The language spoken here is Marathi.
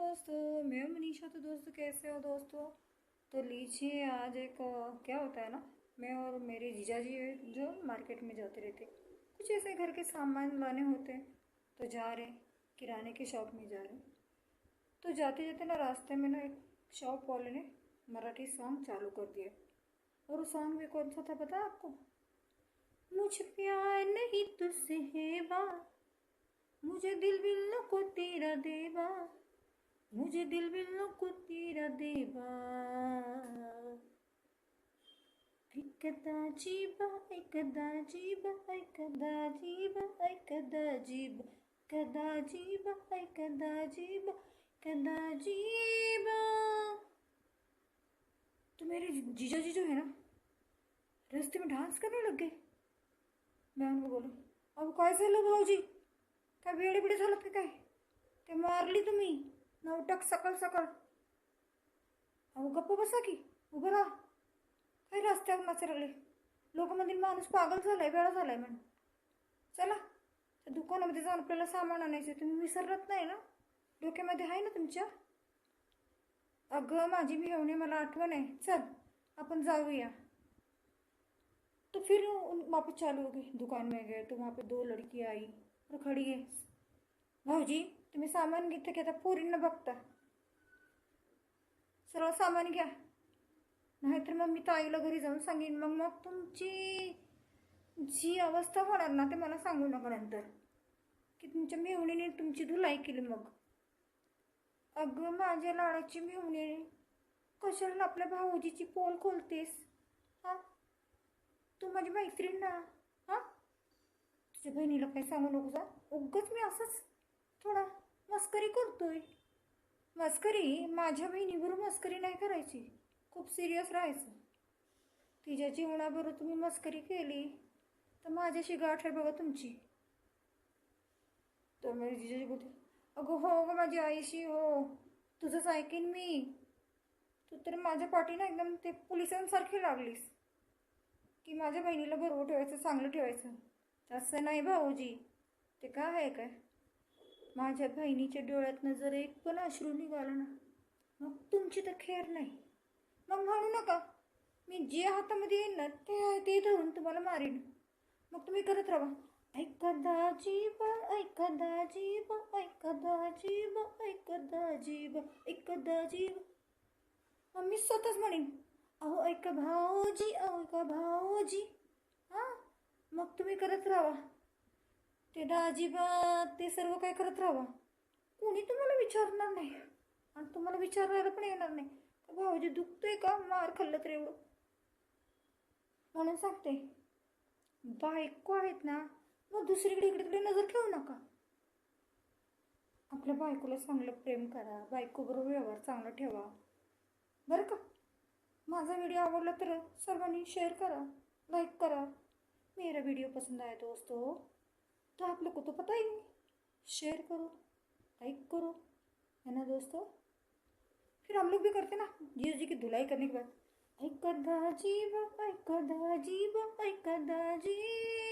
दोस्तों, मैं हूं मनीषा। तो दोस्तों, कैसे हो दोस्तों? तो लीजिए, आज एक क्या होता है ना, मैं और मेरे जीजा जी जो मार्केट में जाते रहते, कुछ ऐसे घर के सामान लाने होते हैं, तो जा रहे किराने की शॉप में जा रहे। तो जाते जाते ना रास्ते में ना एक शॉप वाले ने मराठी सॉन्ग चालू कर दिया। और वो सॉन्ग भी कौन सा था पता है आपको? मुझे प्यार नहीं तुझसे है बा, मुझे दिल बिल्लो को तेरा देवा, मुझे दिल बिल्लो को तेरा देवा, ऐकदा जीवा ऐकदा जीवा ऐकदा जीवा ऐकदा जीवा ऐकदा जीवा ऐकदा जीवा ऐकदा जीवा। तो मेरे जीजा जी जो है ना, रास्ते में डांस करने लग गए। मैं उनको बोलू, अहो काय झालं भाऊजी? काय वेडे बिडे झालं का काय? ते मारली तुम्ही नवटक सकाळ सकाळ. अहो गप्प बसा की, उभं राहा. काही रस्त्यावर नाचायला लागले. लोक म्हणतील माणूस पागल झालाय, वेळा झालाय म्हणून. चला त्या दुकानामध्ये जाऊन आपल्याला सामान आणायचं. तुम्ही विसरत नाही ना? डोक्यामध्ये आहे ना तुमच्या? अगं माझी मेवणी, मला आठवण आहे. चल अपन जाऊया. तो फिर वहाँ पे चालू हो गई, दुकान में गए तो वहाँ पे दो लड़की आई और खड़ी है. भाऊजी तुम्ही सामान घेता की आता पोरींना बघता? सरळ सामान घ्या, नाहीतर मग मी ताईला घरी जाऊन सांगेन. मग मग तुमची जी अवस्था होणार ना, ते मला सांगू नका नंतर की तुमच्या मेहुणीने तुमची धुलाई केली. मग अगं माझ्या लाडाची मेहुणी, कशाला आपल्या भाऊजीची पोल खोलतेस? हां, तू माझी मैत्रीण ना. हां, तुझ्या बहिणीला काही सांगू नको जा. उगाच मी असंच थोडा मस्करी करतोय. मस्करी? माझ्या बहिणीबरोबर मस्करी नाही करायची, खूप सिरियस राहायचं. तिच्या जीवनाबरोबर तुम्ही मस्करी केली तर माझ्याशी गाठ आहे बघा तुमची. तर माझी जिजाजी बोलते, अगं हो गं माझी आईशी हो, तुझंच ऐकेन मी. तू तर माझ्या पाठीनं एकदम ते पोलिसांसारखी लागलीस की माझ्या बहिणीला बरोबर ठेवायचं, चांगलं ठेवायचं. तसं नाही भाऊजी, ते काय आहे काय, माझ्या बहिणीच्या डोळ्यातनं जर एक पण अश्रू निघाला ना, मग तुमची तर खेर नाही. मग म्हणू नका, मी जे हातामध्ये येईल ना ते धरून तुम्हाला मारीन. मग तुम्ही करत राहा, ऐकदा जीव ऐकदा जीव ऐकदा जीव ऐकदा जीव ऐकदा जीव. मग मी स्वतःच म्हणेन, अहो ऐका भाऊजी, अहो ऐका भाऊजी. हां, मग तुम्ही करत राहा ते दाजीबा, ते सर्व काय करत राहा. कोणी तुम्हाला विचारणार नाही आणि तुम्हाला विचारायला पण येणार नाही का भाऊजी दुखतोय का, मार खाल्लं तर एवढं. म्हणून सांगते, बायको आहेत ना, मग दुसरीकडे इकडे तिकडे नजर ठेवू नका. आपल्या बायकोला चांगलं प्रेम करा, बायकोबरोबर व्यवहार चांगला ठेवा बरं का. माझा व्हिडिओ आवडला तर सर्वांनी शेयर करा, लाइक करा. मेरा वीडियो पसंद आया दोस्तों तो आप लोग को तो पता ही नहीं, शेयर करो, लाइक करो, है ना दोस्तों. फिर हम लोग भी करते ना जीजू जी की धुलाई करने के बाद, ऐकदा जीव ऐकदा जीव ऐकदा जीव.